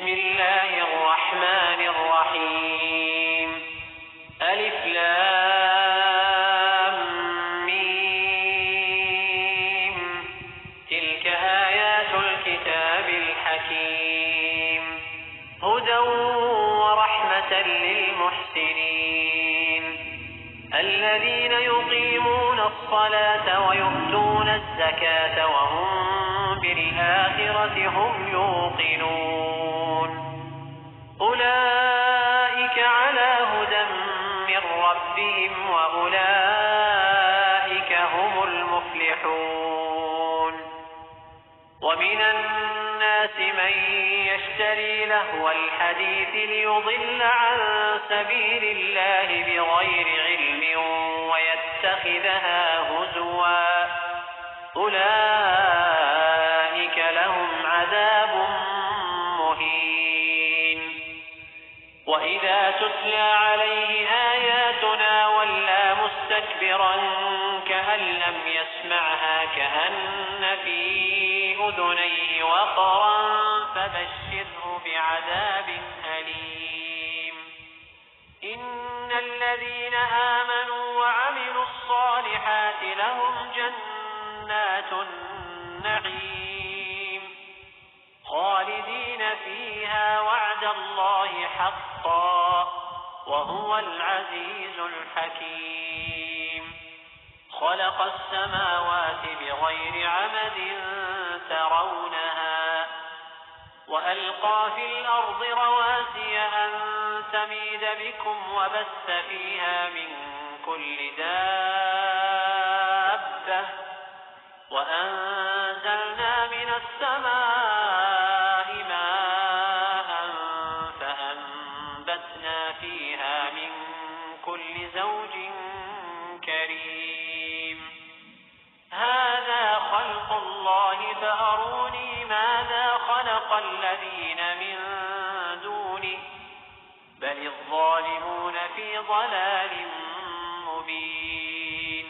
بسم الله الرحمن الرحيم. ألف لام ميم. تلك آيات الكتاب الحكيم، هدى ورحمة للمحسنين الذين يقيمون الصلاة ويؤتون الزكاة وهم بالآخرة هم يوقنون. أولئك على هدى من ربهم وأولئك هم المفلحون. ومن الناس من يشتري لهو الحديث ليضل عن سبيل الله بغير علم ويتخذها هزوا، أولئك لهم عذاب مهين. وإذا تتلى عليه آياتنا ولى مستكبرا كأن لم يسمعها كأن في أذنيه وقرا فبشره بعذاب أليم. إن الذين آمنوا وعملوا الصالحات لهم جنات النعيم خالدين فيها وعد الله حقا وهو العزيز الحكيم. خلق السماوات بغير عمد ترونها وألقى في الأرض رواسي أن تميد بكم وبث فيها من كل دابة وأنزلنا من السماء ماء فأنبتنا فيها من كل زوج كريم. هذا خلق الله فأروني ماذا خلق الذين من دونه بل الظالمون في ضلال مبين.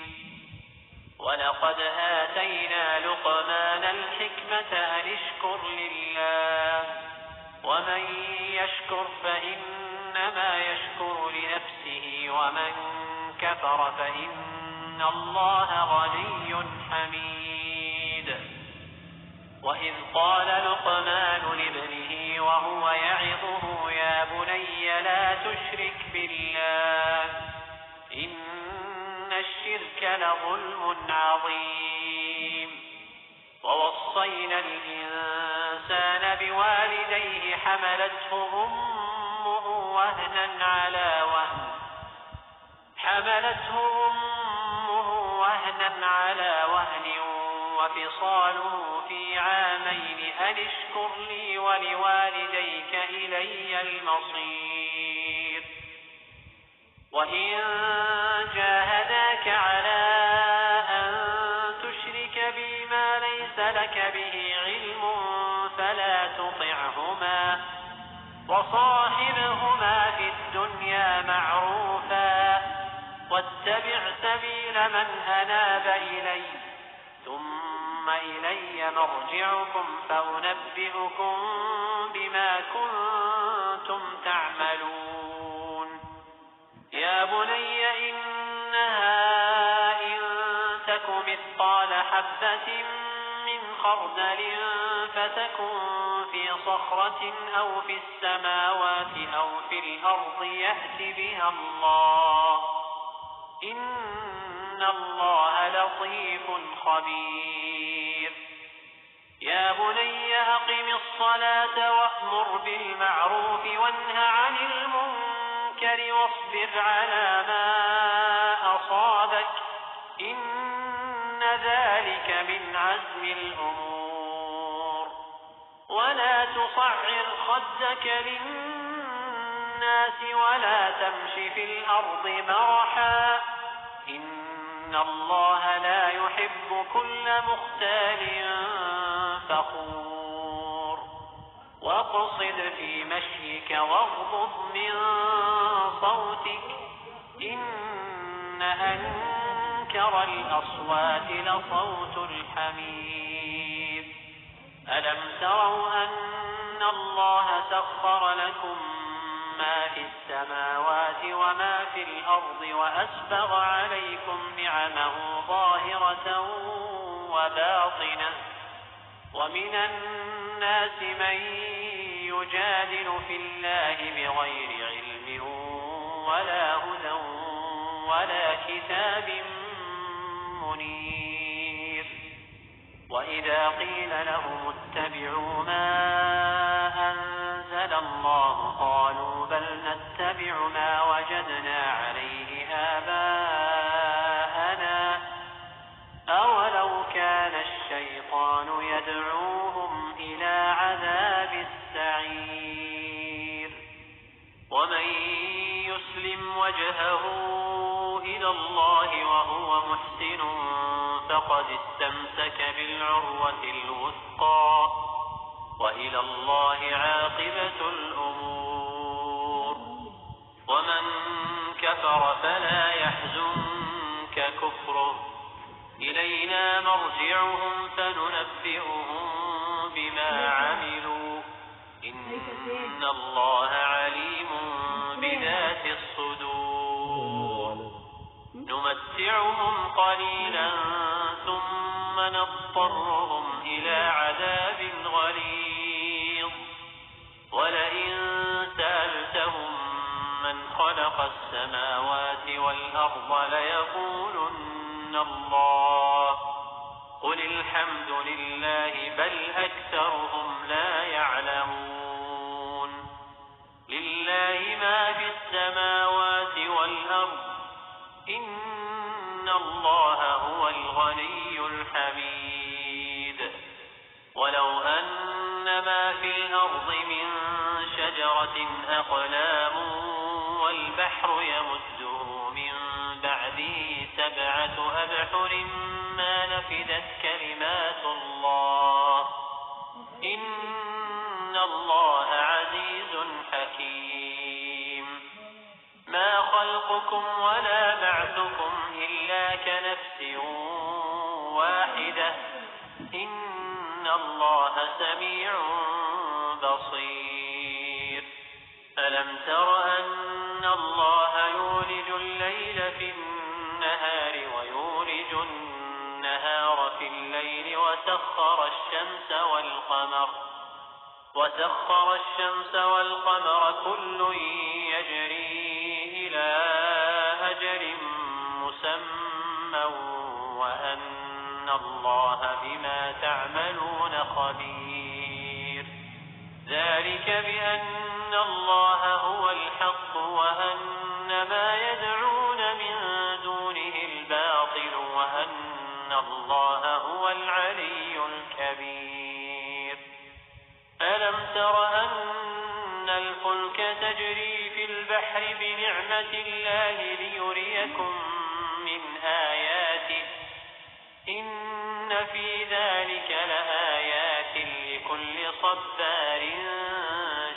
ولقد آتينا لقمان الحكمة أن اشكر لله ومن يشكر فإنما يشكر لنفسه ومن كفر فإن الله غني حميد. وإذ قال لقمان لابنه وهو يعظه يا بني لا تشرك بالله إن الشرك لظلم عظيم. ووصينا الإنسان بوالديه حملته أمه وهنا على وهن وفصاله في عامين أن اشكر لي ولوالديك إلي المصير. وإن جاهداك على أن تشرك بي ما ليس لك به علم فلا تطعهما وصاحبهما في الدنيا معروفا واتبع سبيل من أناب إلي ثم إلي مرجعكم فأنبئكم بما كنتم تعملون. يا بني إنها إن تك مثقال حبة من خردل فتكن في صخرة أو في السماوات أو في الأرض يأت بها الله إن الله لطيف خبير. يا بني أقم الصلاة وأمر بالمعروف وانه عن المنكر واصبر على ما أصابك إن ذلك من عزم الأمور. ولا تصعر خدك للناس ولا تمش في الأرض مرحا إن الله لا يحب كل مختال فخور. واقصد في مشيك واغضض من صوتك إن أنكر الأصوات لصوت الحمير. ألم تروا أن الله سخر لكم ما في السماوات وما في الأرض وأسبغ عليكم نعمه ظاهرة وباطنة ومن الناس من يجادل في الله بغير علم ولا هدى ولا كتاب منير. وإذا قيل لهم اتبعوا ما أنزل الله قالوا بل نتبع ما وجدنا عليه آباءنا أولو كان الشيطان يدعوهم إلى عذاب السعير. ومن يسلم وجهه إلى الله وهو محسن فقد استمسك بالعروة الوثقى وإلى الله عاقبة الأمور. ومن كفر فلا يحزنك كفره إلينا مرجعهم فننبئهم بما عملوا إن الله عليم بذات الصدور. نمتعهم قليلا ثم نضطرهم إلى عذاب غليظ. ولئن سألتهم من خلق السماوات والأرض ليقولن الله قل الحمد لله بل أكثرهم لا يعلمون. لله ما في السماوات والأرض إن الله هو الغني الحميد. ولو أن ما في الأرض من شجرة أقلام والبحر يمده من بعده 7 أبحر ما نفدت كلمات الله إن الله عزيز حكيم. ما خلقكم ولا بعثكم إلا كنفس واحدة إن الله سميع بصير. ألم تر أن الله يولج الليل في النهار ويولج النهار في الليل وسخر الشمس والقمر كل يجري إلى أجل مسمى وأن الله بما تعملون خبير. ذلك بأن الله هو الحق وأن ما يدعون من دونه الباطل وأن الله هو العلي الكبير. ألم تر أن الفلك تجري في البحر بنعمة الله ليريكم من آياته إن في ذلك لآيات لكل صبار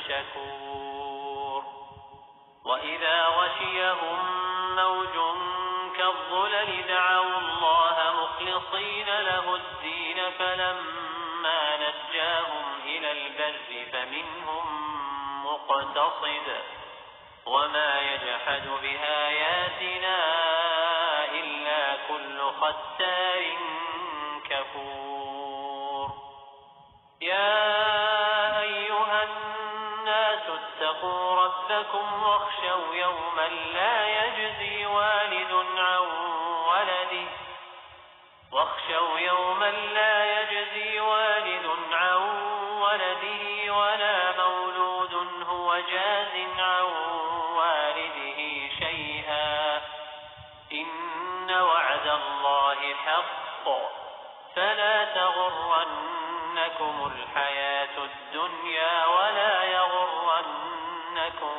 شكور. وإذا غشيهم موج كالظلل دعوا الله مخلصين له الدين فلما نجاهم إلى البر فمنهم مقتصد وما يجحد بآياتنا إلا كل ختار كفور. يا أيها الناس اتقوا ربكم واخشوا يوما لا يجزي والد عن ولده ولا مولود هو جاز عن والده شيئا إن وعد الله حق فلا تغرنكم الحياة الدنيا ولا يغرنكم